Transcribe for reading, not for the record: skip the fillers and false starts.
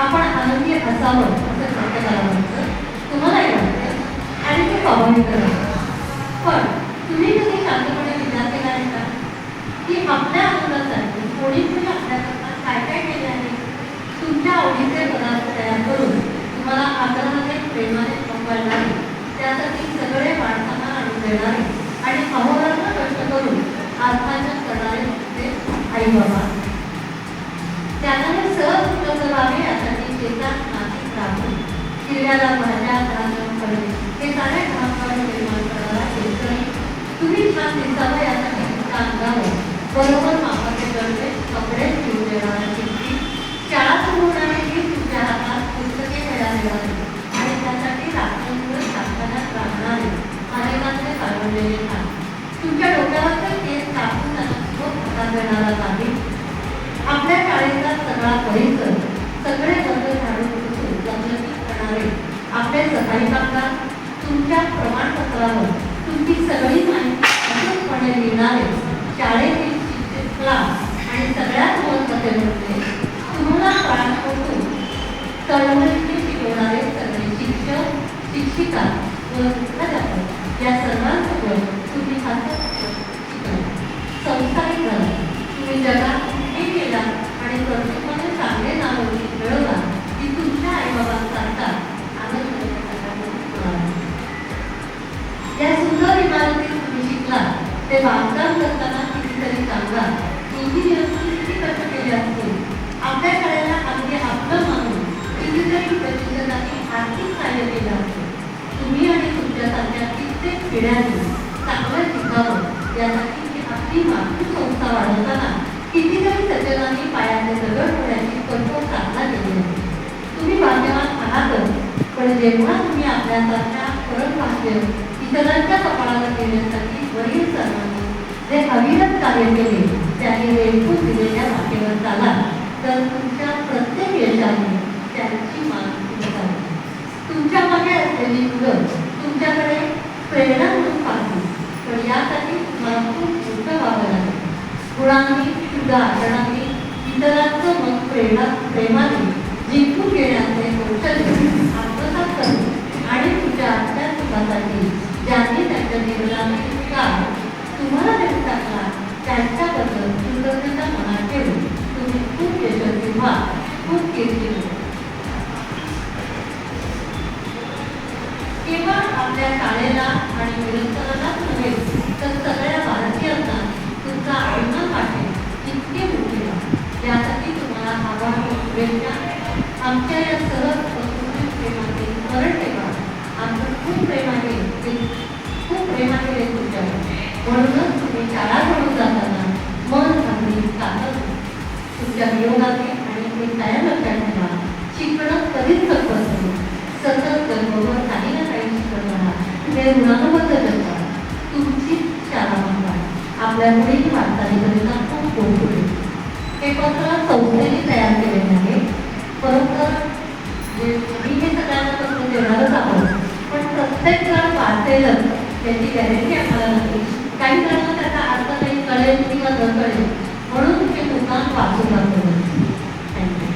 आपण आनंदी असावं असं प्रत्येकाला वाटतं, तुम्हालाही वाटतं आणि ते स्वाभाविक आहे. पण तुम्ही कधी शांतपणे विचार केला आहे का की आपल्या आनंदासाठी कोणी आपल्याकरता काय काय केले आहे? तुमच्या आवडीचे पदार्थ तयार करून तुम्हाला आदराने प्रेमाने संपवणारे, त्यासाठी सगळे माणसांना आणून देणारे आणि अहोरात्र कष्ट करून अर्थार्जन करणारे तुमचे आई बाबा. त्याने सहज उपलब्ध व्हावे यासाठी शेतात नाशिक राहून किल्ल्याला भाज्या राहून फळे हे सारे घामपाणी निर्माण करणारा शेतकरी. तुम्ही छान दिसावं यासाठी तुमच्या अंगावर बरोबर मापाचे गळवे कपडे घेऊन देणारा शेतकरी. शाळा सुरू होण्यासाठी तुमच्या हातात पुस्तके मिळालेले आणि त्यासाठी रात्रंदिवस शासनात राहणारे अनेकांचे काढवलेले नाही. तुमच्या डोक्यावर केस कापून त्यांना देणारा नाही. आपल्या शाळेचा सगळा परिसर सगळे वर्ग झाडून पुसून जमलंकी करणारे आपले सफाई कामगार. तुमच्या प्रमाणपत्रावर तुमची सगळी माहिती अचूकपणे लिहिणारे शाळेतील शिक्षक क्लास आणि सगळ्यात महत्त्वाचे म्हणजे तुम्हाला प्राणपटून तळमळीने शिकवणारे सगळे शिक्षक शिक्षिका व मुख्याध्यापक या सर्वांसोबत तुम्ही संस्कारित झाला. तुम्ही जगात केला आणि कर्तृत्वाने चांगले नाव मिळवला की तुमच्या आईबाबांसारखा आनंद या सुंदर इमारतीत तुम्ही शिकला. ते बांधकाम करताना कितीतरी कामगार इंजिनियरने किती कष्ट केले असतील. आपल्या शाळेला अगदी आपलं मानून कितीतरी प्रतिष्ठानांनी आर्थिक कार्य केलं असेल. तुम्ही आणि तुमच्यासारख्या कित्येक पिढ्यांनी चांगलं शिकावं यासाठी आपली मातृसंस्था वाढवताना कितीतरी सज्जनांनी पायाने दगड होण्याची कठोर साधना केली आहे. तुम्ही भाग्यवान आहातच, पण जेव्हा तुम्ही आपल्यासारख्या परमभाग्य इतरांच्या कपाळाला देण्यासाठी वरील सर्वांनी जे अविरत कार्य केले त्यांनी रेखून दिलेल्या वाटेवर चाला तर तुमच्या प्रत्येक यशाने त्यांची मान उंचावी. तुमच्या मागे असलेली मुलं तुमच्याकडे प्रेरणा म्हणून पाहतील, पण यासाठी तुम्हाला खूप मोठं व्हावं लागेल. गुणांनी उदाहरणांनी इतरांचं मत प्रेमाने जिंकून घेण्याचे कौशल्य आत्मसात करणे आणि तुमच्या आजच्या सुखासाठी ज्यांनी त्यांच्या जीवनातील काळ तुम्हाला देऊन टाकला त्यांच्याबद्दल कृतज्ञता मनात ठेवून तुम्ही खूप यशस्वी व्हा, खूप कीर्ती हो. केवळ आपल्या शाळेला आणि निरंतरालाच नव्हे तर सगळ्या भारतीयांना तुमचा अभिमान वाटेल इतके मोठे व्हा. यासाठी तुम्हाला आभार शुभेच्छा. आमच्या या सरळ प्रेमाचे स्मरण ठेवा. आमचं खूप प्रेमाने तुमच्यावर. म्हणूनच तुम्ही शाळा म्हणून जाताना मन अगदी काढत तुमच्या वियोगाने आणि तुम्ही कायम लक्षात ठेवा शिकणं कधीच संपत नाही. सतत जन्मभर काही ना काही शिकत राहा. हे ऋणानुबद्ध जगता तुमची शाळा म्हणता आपल्या मुलीही वाटचालीकरिता खूप पोहोचले. हे पत्र संस्थेने तयार केलेले आहे. परंतु मी हे सगळ्यांना पत्र देणारच आहोत, पण प्रत्येक जण वाचेलच त्याची गॅरंटी आम्हाला नसते. काही जणांना त्याचा अर्थ काही कळेल किंवा न कळेल, म्हणून हे मुद्दाम वाचून दाखवलं. थँक्यू.